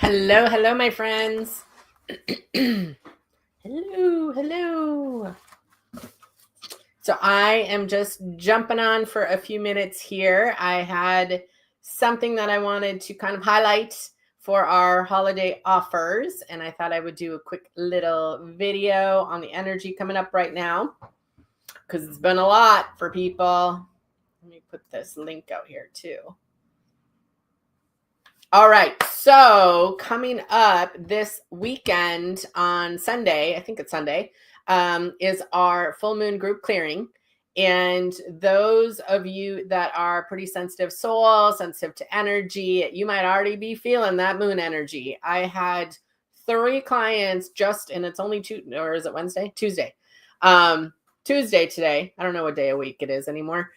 Hello, hello, my friends. hello. So I am just jumping on for a few minutes here. I had something that I wanted to kind of highlight for our holiday offers, and I thought I would do a quick little video on the energy coming up right now because it's been a lot for people. Let me put this link out here too. All right, so coming up this weekend on Sunday, I think it's Sunday, is our full moon group clearing. And those of you that are pretty sensitive soul, sensitive to energy, you might already be feeling that moon energy. I had 3 clients and it's only or is it Wednesday? Tuesday. Tuesday today. I don't know what day of week it is anymore.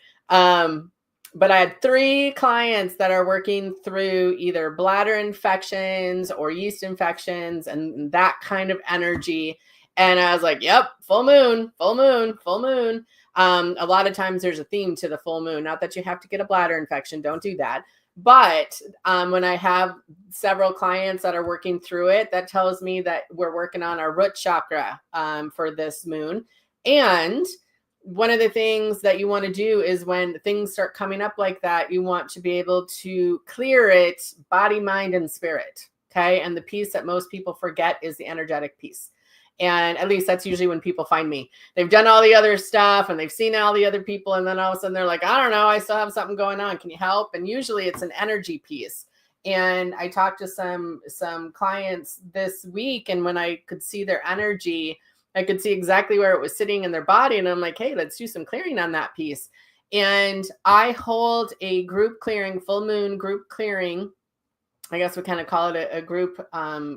But I had 3 clients that are working through either bladder infections or yeast infections and that kind of energy. And I was like, yep, full moon. A lot of times there's a theme to the full moon. Not that you have to get a bladder infection. Don't do that. But when I have several clients that are working through it, that tells me that we're working on our root chakra for this moon. And one of the things that you want to do is when things start coming up like that, you want to be able to clear it, body, mind, and spirit. Okay. And the piece that most people forget is the energetic piece. And at least that's usually when people find me. They've done all the other stuff and they've seen all the other people. And then all of a sudden they're like, I don't know, I still have something going on. Can you help? And usually it's an energy piece. And I talked to some clients this week, and when I could see their energy, I could see exactly where it was sitting in their body. And I'm like, hey, let's do some clearing on that piece. And I hold a group clearing, full moon group clearing. I guess we kind of call it a group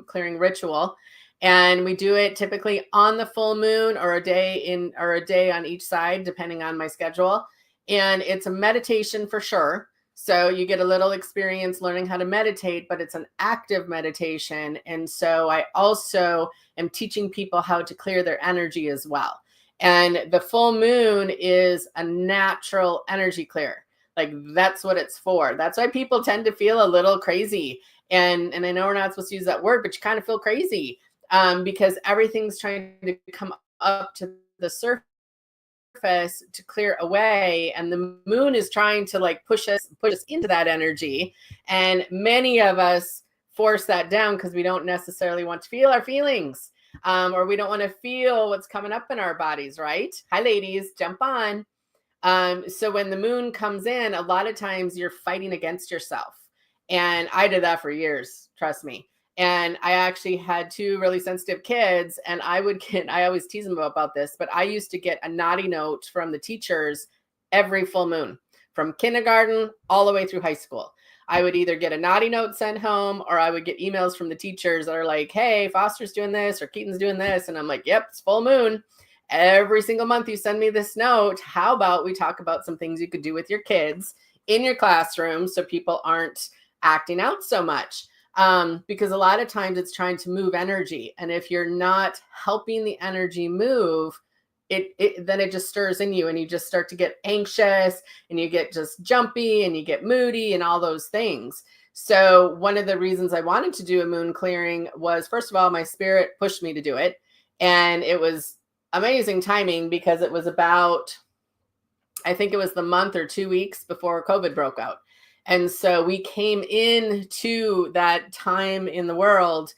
clearing ritual. And we do it typically on the full moon or a day on each side, depending on my schedule. And it's a meditation for sure. So you get a little experience learning how to meditate, but it's an active meditation. And so I also am teaching people how to clear their energy as well. And the full moon is a natural energy clear. Like that's what it's for. That's why people tend to feel a little crazy. And I know we're not supposed to use that word, but you kind of feel crazy because everything's trying to come up to the surface to clear away, and the moon is trying to like push us into that energy, and many of us force that down because we don't necessarily want to feel our feelings, or we don't want to feel what's coming up in our bodies, right? Hi ladies, jump on. So when the moon comes in, a lot of times you're fighting against yourself, and I did that for years, trust me. And I actually had 2 really sensitive kids, and I always tease them about this, but I used to get a naughty note from the teachers every full moon, from kindergarten all the way through high school. I would either get a naughty note sent home, or I would get emails from the teachers that are like, hey, Foster's doing this or Keaton's doing this. And I'm like, yep, it's full moon. Every single month you send me this note. How about we talk about some things you could do with your kids in your classroom so people aren't acting out so much? Because a lot of times it's trying to move energy. And if you're not helping the energy move, then it just stirs in you, and you just start to get anxious, and you get just jumpy, and you get moody and all those things. So one of the reasons I wanted to do a moon clearing was, first of all, my spirit pushed me to do it. And it was amazing timing because it was about, I think it was the month or 2 weeks before COVID broke out. And so we came into that time in the world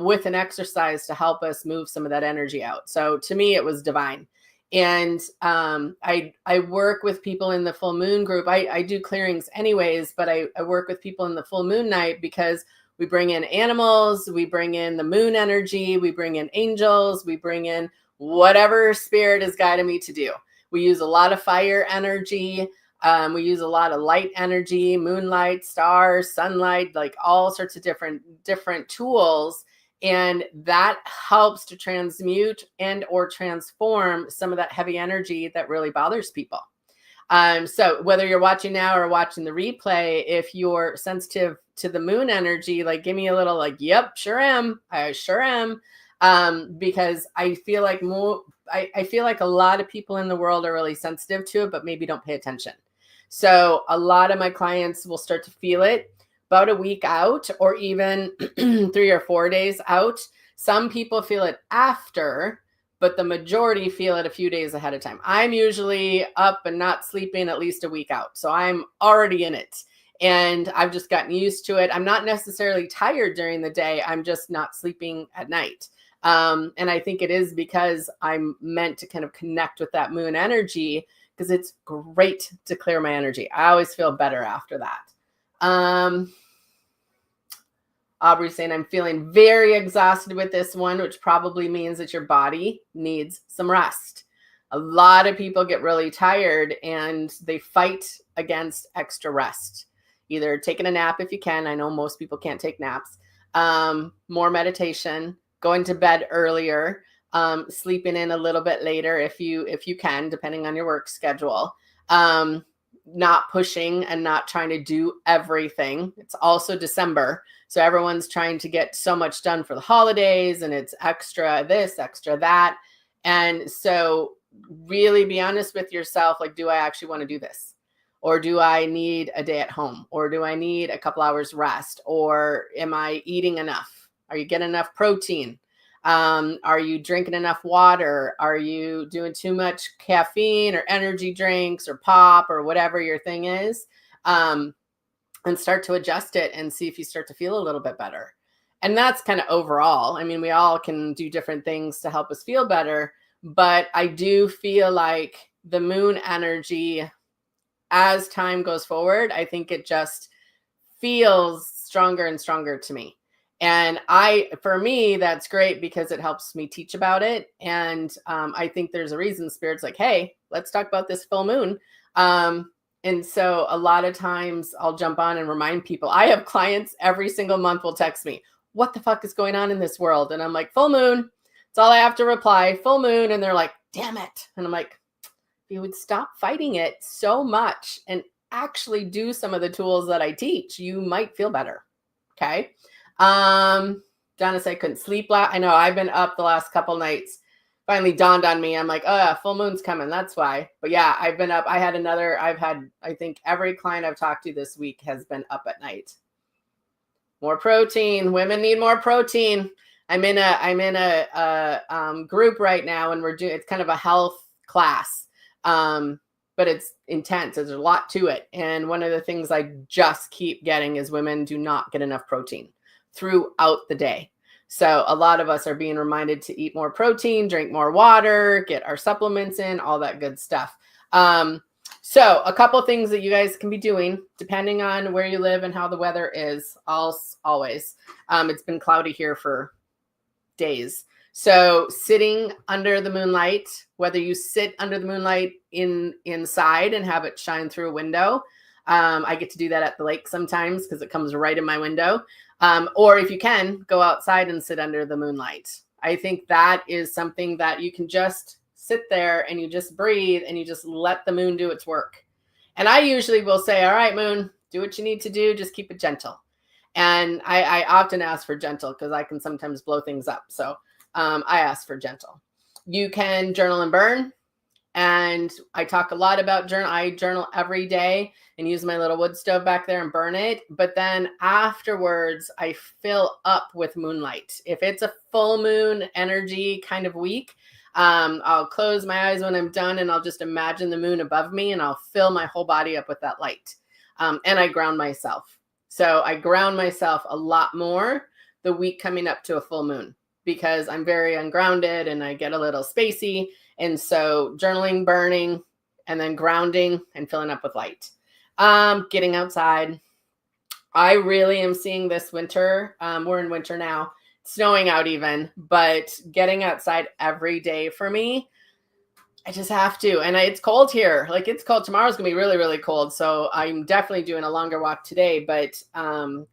with an exercise to help us move some of that energy out. So to me, it was divine. And I work with people in the full moon group. I do clearings anyways, but I work with people in the full moon night because we bring in animals, we bring in the moon energy, we bring in angels, we bring in whatever spirit is guiding me to do. We use a lot of fire energy. We use a lot of light energy, moonlight, stars, sunlight, like all sorts of different tools. And that helps to transmute and or transform some of that heavy energy that really bothers people. So whether you're watching now or watching the replay, if you're sensitive to the moon energy, like give me a little like, yep, sure am. I sure am. Because I feel like I feel like a lot of people in the world are really sensitive to it, but maybe don't pay attention. So a lot of my clients will start to feel it, about a week out, or even 3 or 4 days out. Some people feel it after, but the majority feel it a few days ahead of time. I'm usually up and not sleeping at least a week out. So I'm already in it, and I've just gotten used to it. I'm not necessarily tired during the day. I'm just not sleeping at night. And I think it is because I'm meant to kind of connect with that moon energy, because it's great to clear my energy. I always feel better after that. Aubrey's saying, I'm feeling very exhausted with this one, which probably means that your body needs some rest. A lot of people get really tired and they fight against extra rest. Either taking a nap if you can. I know most people can't take naps. More meditation, going to bed earlier, sleeping in a little bit later if you can, depending on your work schedule. Not pushing and not trying to do everything. It's also December, so everyone's trying to get so much done for the holidays, and it's extra this, extra that. And so really be honest with yourself, like, do I actually want to do this? Or do I need a day at home? Or do I need a couple hours rest? Or am I eating enough? Are you getting enough protein? Are you drinking enough water? Are you doing too much caffeine or energy drinks or pop or whatever your thing is? And start to adjust it and see if you start to feel a little bit better. And that's kind of overall. I mean, we all can do different things to help us feel better, but I do feel like the moon energy, as time goes forward, I think it just feels stronger and stronger to me. And for me, that's great because it helps me teach about it. And I think there's a reason Spirit's like, hey, let's talk about this full moon. And so a lot of times I'll jump on and remind people. I have clients every single month will text me, what the fuck is going on in this world? And I'm like, full moon. That's all I have to reply, full moon. And they're like, damn it. And I'm like, if you would stop fighting it so much and actually do some of the tools that I teach, you might feel better. Okay. Donna said I couldn't sleep. I know I've been up the last couple nights. Finally dawned on me. I'm like, oh yeah, full moon's coming. That's why. But yeah, I've been up. I think every client I've talked to this week has been up at night. More protein. Women need more protein. I'm in a group right now, and it's kind of a health class. But it's intense. There's a lot to it. And one of the things I just keep getting is women do not get enough protein throughout the day. So a lot of us are being reminded to eat more protein, drink more water, get our supplements in, all that good stuff. So a couple things that you guys can be doing depending on where you live and how the weather is. Always. It's been cloudy here for days. So sitting under the moonlight, whether you sit under the moonlight inside and have it shine through a window. I get to do that at the lake sometimes because it comes right in my window. Or if you can, go outside and sit under the moonlight. I think that is something that you can just sit there and you just breathe and you just let the moon do its work. And I usually will say, all right, moon, do what you need to do. Just keep it gentle. And I often ask for gentle because I can sometimes blow things up. So I ask for gentle. You can journal and burn. And I talk a lot about journal. I journal every day and use my little wood stove back there and burn it. But then afterwards, I fill up with moonlight. If it's a full moon energy kind of week, I'll close my eyes when I'm done and I'll just imagine the moon above me and I'll fill my whole body up with that light. And I ground myself. So I ground myself a lot more the week coming up to a full moon because I'm very ungrounded and I get a little spacey. And so journaling, burning, and then grounding and filling up with light. Getting outside. I really am seeing this winter. We're in winter now, snowing out even, but getting outside every day for me, I just have to. And it's cold here. Like it's cold. Tomorrow's going to be really, really cold. So I'm definitely doing a longer walk today, but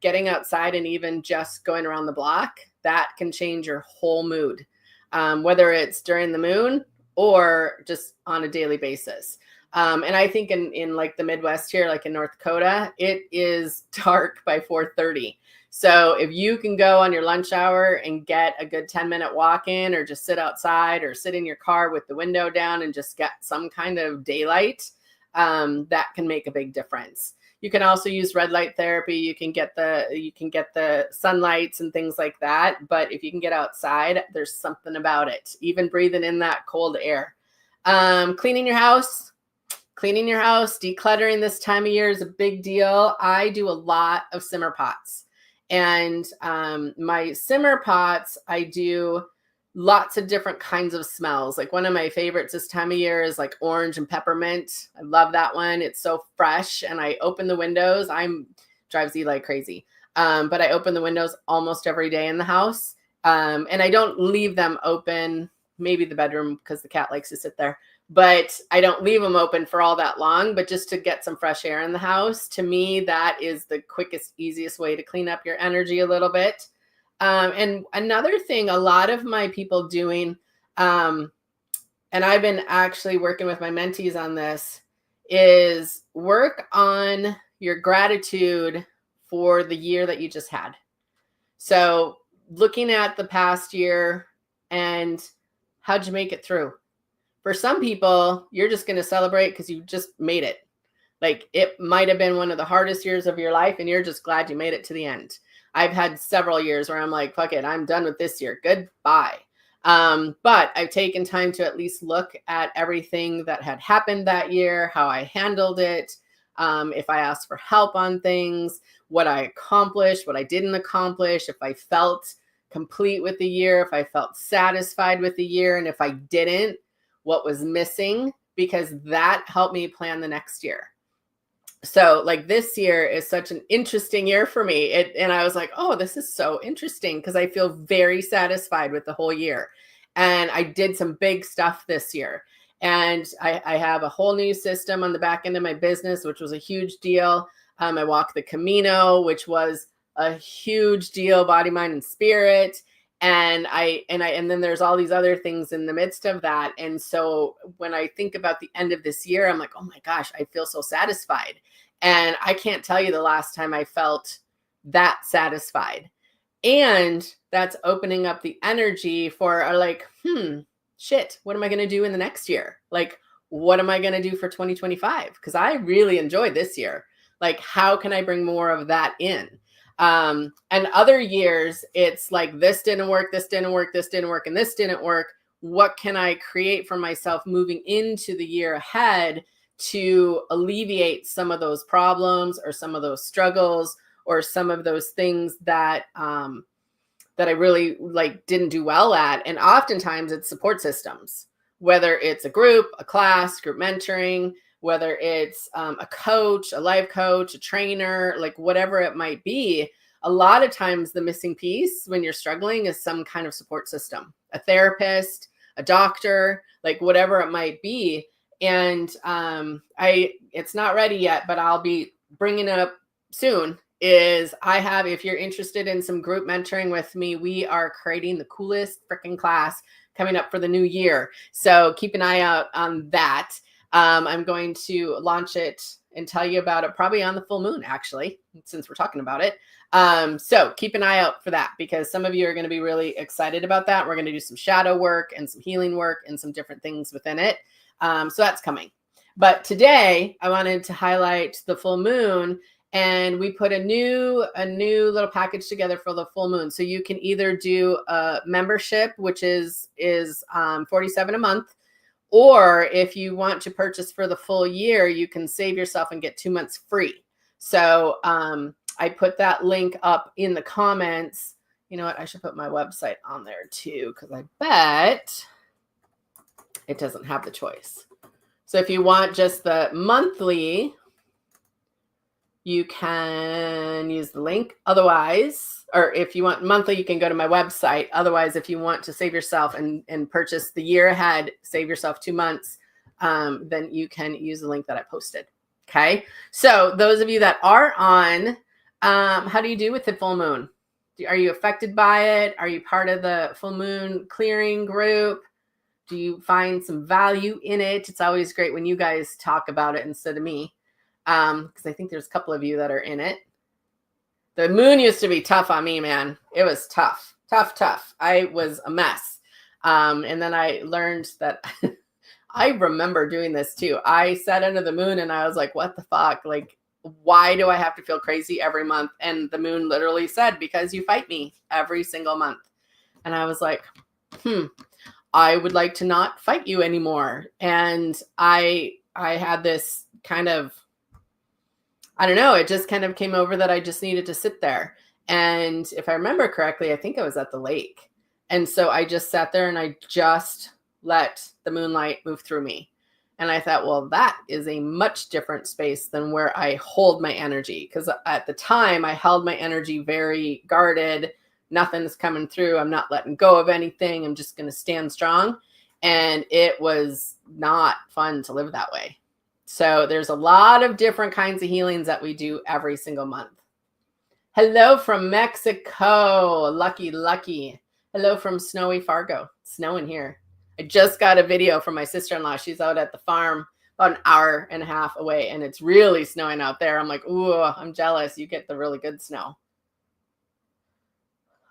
getting outside and even just going around the block, that can change your whole mood. Whether it's during the moon or just on a daily basis. And I think in like the Midwest here, like in North Dakota, it is dark by 4:30. So if you can go on your lunch hour and get a good 10-minute walk in or just sit outside or sit in your car with the window down and just get some kind of daylight, that can make a big difference. You can also use red light therapy. You can get the sunlights and things like that. But if you can get outside, there's something about it. Even breathing in that cold air. Cleaning your house, decluttering this time of year is a big deal. I do a lot of simmer pots, and my simmer pots, I do lots of different kinds of smells. Like one of my favorites this time of year is like orange and peppermint. I love that one. It's so fresh, and I open the windows. Drives Eli crazy. But I open the windows almost every day in the house. And I don't leave them open, maybe the bedroom because the cat likes to sit there, but I don't leave them open for all that long, but just to get some fresh air in the house. To me, that is the quickest, easiest way to clean up your energy a little bit. And another thing, a lot of my people doing, and I've been actually working with my mentees on this, is work on your gratitude for the year that you just had. So looking at the past year and how'd you make it through? For some people, you're just going to celebrate because you just made it. Like it might have been one of the hardest years of your life and you're just glad you made it to the end. I've had several years where I'm like, fuck it, I'm done with this year. Goodbye. But I've taken time to at least look at everything that had happened that year, how I handled it, if I asked for help on things, what I accomplished, what I didn't accomplish, if I felt complete with the year, if I felt satisfied with the year, and if I didn't, what was missing, because that helped me plan the next year. So like this year is such an interesting year for me. And I was like, oh, this is so interesting because I feel very satisfied with the whole year. And I did some big stuff this year. And I have a whole new system on the back end of my business, which was a huge deal. I walked the Camino, which was a huge deal, body, mind, and spirit. And then there's all these other things in the midst of that. And so when I think about the end of this year, I'm like, oh my gosh, I feel so satisfied. And I can't tell you the last time I felt that satisfied. And that's opening up the energy for like, shit, what am I going to do in the next year? Like, what am I going to do for 2025? Because I really enjoyed this year. Like, how can I bring more of that in? And other years, it's like, this didn't work, this didn't work, this didn't work, and this didn't work. What can I create for myself moving into the year ahead to alleviate some of those problems or some of those struggles or some of those things that that I really like didn't do well at? And oftentimes it's support systems, whether it's a group, a class, group mentoring, whether it's a coach, a life coach, a trainer, like whatever it might be. A lot of times the missing piece when you're struggling is some kind of support system, a therapist, a doctor, like whatever it might be. And it's not ready yet, but I'll be bringing it up soon. If you're interested in some group mentoring with me, we are creating the coolest freaking class coming up for the new year. So keep an eye out on that. I'm going to launch it and tell you about it probably on the full moon, actually, since we're talking about it. So keep an eye out for that because some of you are going to be really excited about that. We're going to do some shadow work and some healing work and some different things within it. So that's coming. But today I wanted to highlight the full moon, and we put a new little package together for the full moon. So you can either do a membership, which is $47 a month, or if you want to purchase for the full year, you can save yourself and get 2 months free. So I put that link up in the comments. You know what? I should put my website on there too, because I bet it doesn't have the choice. So if you want just the monthly, you can use the link. Otherwise, or if you want monthly, you can go to my website. Otherwise, if you want to save yourself and purchase the year ahead, save yourself 2 months, then you can use the link that I posted. Okay. So those of you that are on, how do you do with the full moon? Are you affected by it? Are you part of the full moon clearing group? Do you find some value in it? It's always great when you guys talk about it instead of me. Because I think there's a couple of you that are in it. The moon used to be tough on me, man. It was tough. I was a mess. And then I learned that I remember doing this too. I sat under the moon and I was like, what the fuck? Like, why do I have to feel crazy every month? And the moon literally said, because you fight me every single month. And I was like, I would like to not fight you anymore. And I had this kind of, I don't know, it just kind of came over that I just needed to sit there. And if I remember correctly, I think I was at the lake. And so I just sat there and I just let the moonlight move through me. And I thought, well, that is a much different space than where I hold my energy. Because at the time, I held my energy very guarded. Nothing's coming through. I'm not letting go of anything. I'm just going to stand strong. And it was not fun to live that way. So there's a lot of different kinds of healings that we do every single month. Hello from Mexico. Lucky. Hello from snowy Fargo. It's snowing here. I just got a video from my sister-in-law. She's out at the farm about an hour and a half away, and it's really snowing out there. I'm like, ooh, I'm jealous. You get the really good snow.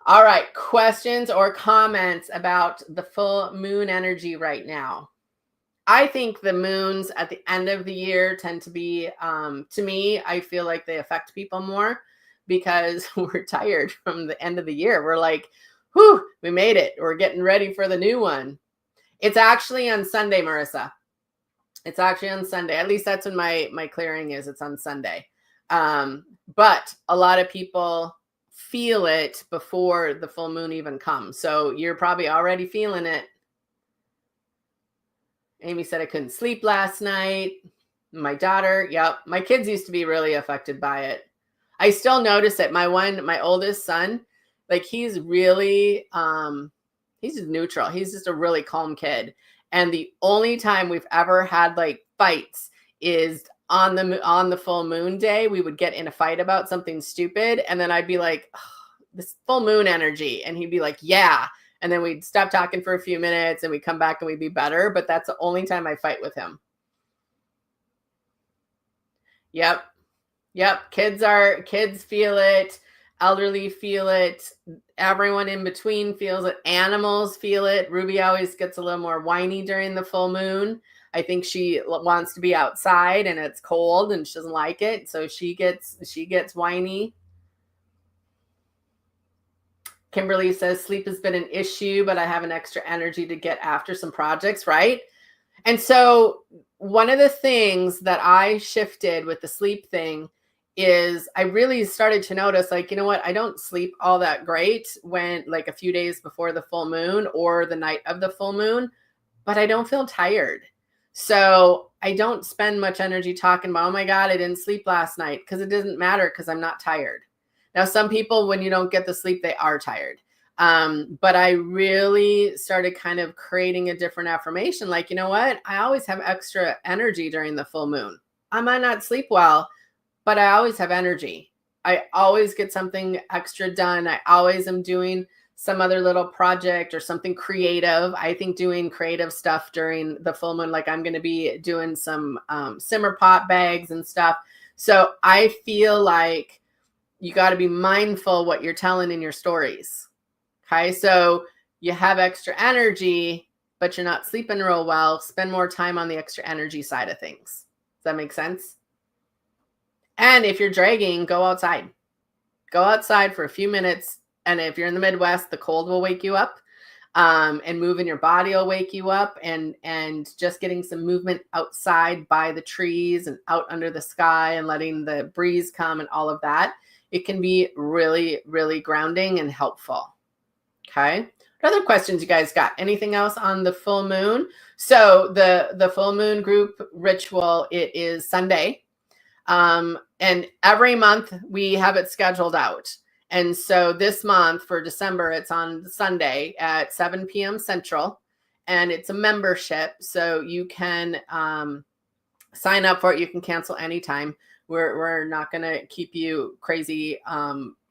All right, questions or comments about the full moon energy right now? I think the moons at the end of the year tend to be, to me, I feel like they affect people more because we're tired from the end of the year. We're like, whew, we made it. We're getting ready for the new one. It's actually on Sunday, Marissa. It's actually on Sunday. At least that's when my clearing is. It's on Sunday. But a lot of people feel it before the full moon even comes. So you're probably already feeling it. Amy said I couldn't sleep last night. My daughter, yep. My kids used to be really affected by it. I still notice it. My oldest son, like he's really, he's just neutral. He's just a really calm kid. And the only time we've ever had like fights is on the full moon day. We would get in a fight about something stupid. And then I'd be like, oh, this full moon energy. And he'd be like, yeah. And then we'd stop talking for a few minutes and we'd come back and we'd be better. But that's the only time I fight with him. Yep. Kids feel it. Elderly feel it. Everyone in between feels it. Animals feel it. Ruby always gets a little more whiny during the full moon. I think she wants to be outside and it's cold and she doesn't like it. So she gets whiny. Kimberly says sleep has been an issue, but I have an extra energy to get after some projects, right? And so one of the things that I shifted with the sleep thing is I really started to notice, like, you know what? I don't sleep all that great when like a few days before the full moon or the night of the full moon, but I don't feel tired. So I don't spend much energy talking about, oh my God, I didn't sleep last night, because it doesn't matter because I'm not tired. Now, some people, when you don't get the sleep, they are tired. But I really started kind of creating a different affirmation. Like, you know what? I always have extra energy during the full moon. I might not sleep well, but I always have energy. I always get something extra done. I always am doing some other little project or something creative. I think doing creative stuff during the full moon, like I'm going to be doing some simmer pot bags and stuff. So I feel like you got to be mindful what you're telling in your stories. Okay. So you have extra energy, but you're not sleeping real well. Spend more time on the extra energy side of things. Does that make sense? And if you're dragging, go outside. Go outside for a few minutes. And if you're in the Midwest, the cold will wake you up. And moving your body will wake you up. And just getting some movement outside by the trees and out under the sky and letting the breeze come and all of that. It can be really, really grounding and helpful. Okay. What other questions you guys got? Anything else on the full moon? So the full moon group ritual, it is Sunday. And every month we have it scheduled out. And so this month for December, it's on Sunday at 7 p.m. Central, and it's a membership. So you can sign up for it. You can cancel anytime. We're not going to keep you crazy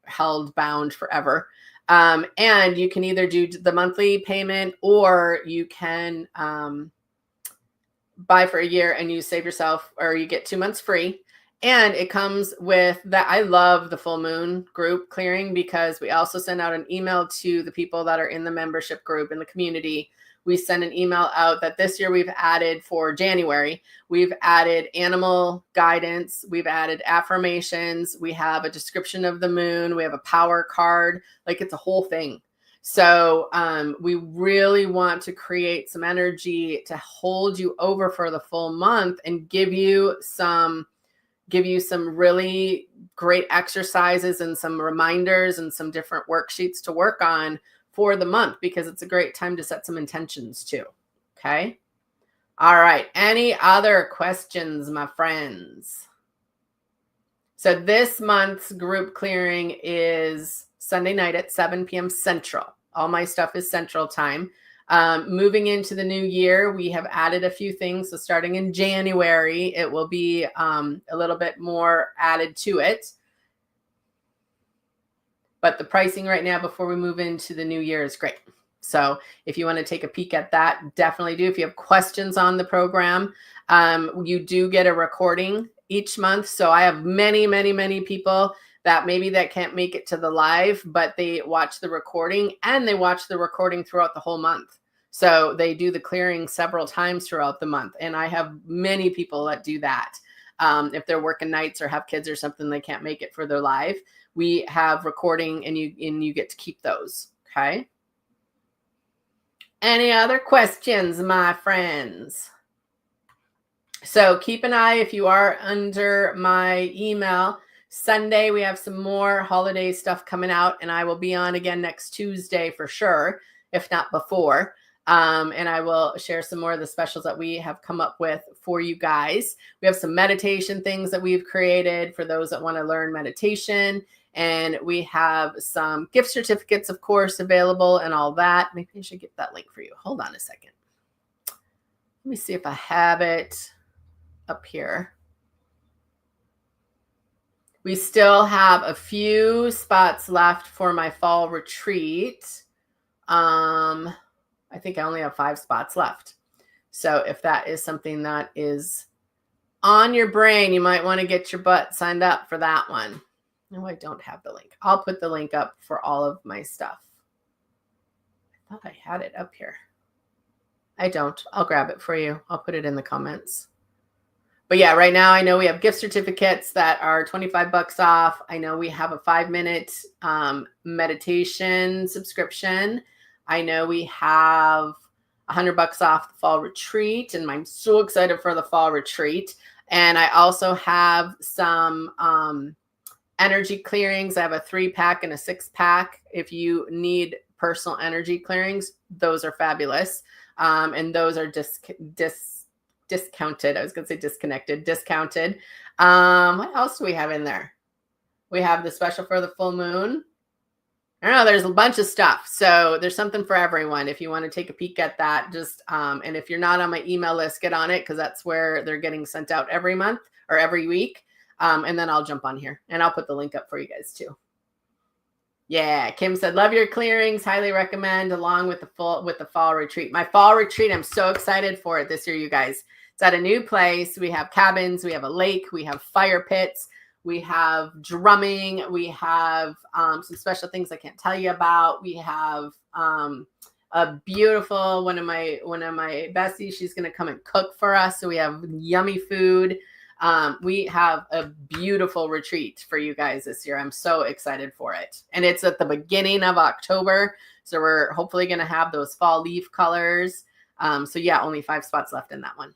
held bound forever. And you can either do the monthly payment or you can buy for a year and you save yourself, or you get 2 months free. And it comes with that. I love the full moon group clearing because we also send out an email to the people that are in the membership group in the community we send an email out that this year we've added for January, we've added animal guidance, we've added affirmations, we have a description of the moon, we have a power card, like it's a whole thing. So we really want to create some energy to hold you over for the full month and give you some really great exercises and some reminders and some different worksheets to work on for the month, because it's a great time to set some intentions too. Okay. All right. Any other questions, my friends? So this month's group clearing is Sunday night at 7 p.m. Central. All my stuff is Central time. Moving into the new year, we have added a few things. So starting in January, it will be a little bit more added to it. But the pricing right now before we move into the new year is great. So if you want to take a peek at that, definitely do. If you have questions on the program, you do get a recording each month. So I have many, many, many people that can't make it to the live, but they watch the recording, and they watch the recording throughout the whole month. So they do the clearing several times throughout the month. And I have many people that do that. If they're working nights or have kids or something, they can't make it for their live. We have recording, and you get to keep those. Okay. Any other questions, my friends? So keep an eye if you are under my email. Sunday, we have some more holiday stuff coming out, and I will be on again next Tuesday for sure, if not before. And I will share some more of the specials that we have come up with for you guys. We have some meditation things that we've created for those that want to learn meditation. And we have some gift certificates, of course, available and all that. Maybe I should get that link for you. Hold on a second. Let me see if I have it up here. We still have a few spots left for my fall retreat. I think I only have 5 spots left. So if that is something that is on your brain, you might want to get your butt signed up for that one. No, I don't have the link. I'll put the link up for all of my stuff. I thought I had it up here. I don't. I'll grab it for you. I'll put it in the comments. But yeah, right now I know we have gift certificates that are $25 off. I know we have a 5-minute meditation subscription. I know we have $100 off the fall retreat, and I'm so excited for the fall retreat. And I also have some energy clearings. I have a 3-pack and a 6-pack. If you need personal energy clearings, those are fabulous. And those are discounted. I was going to say disconnected, discounted. What else do we have in there? We have the special for the full moon. I don't know. There's a bunch of stuff. So there's something for everyone. If you want to take a peek at that, just, and if you're not on my email list, get on it, because that's where they're getting sent out every month or every week. And then I'll jump on here and I'll put the link up for you guys too. Yeah, Kim said, love your clearings. Highly recommend, along with the fall retreat. My fall retreat, I'm so excited for it this year, you guys. It's at a new place. We have cabins, we have a lake, we have fire pits, we have drumming, we have some special things I can't tell you about. We have a beautiful one of my besties. She's gonna come and cook for us. So we have yummy food. We have a beautiful retreat for you guys this year. I'm so excited for it. And it's at the beginning of October. So we're hopefully going to have those fall leaf colors. So yeah, only 5 spots left in that one.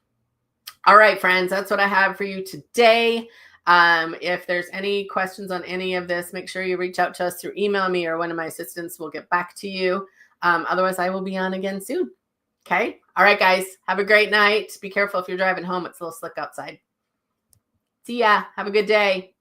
All right, friends, that's what I have for you today. If there's any questions on any of this, make sure you reach out to us through email me, or one of my assistants will get back to you. Otherwise, I will be on again soon. Okay. All right, guys, have a great night. Be careful if you're driving home. It's a little slick outside. See ya. Have a good day.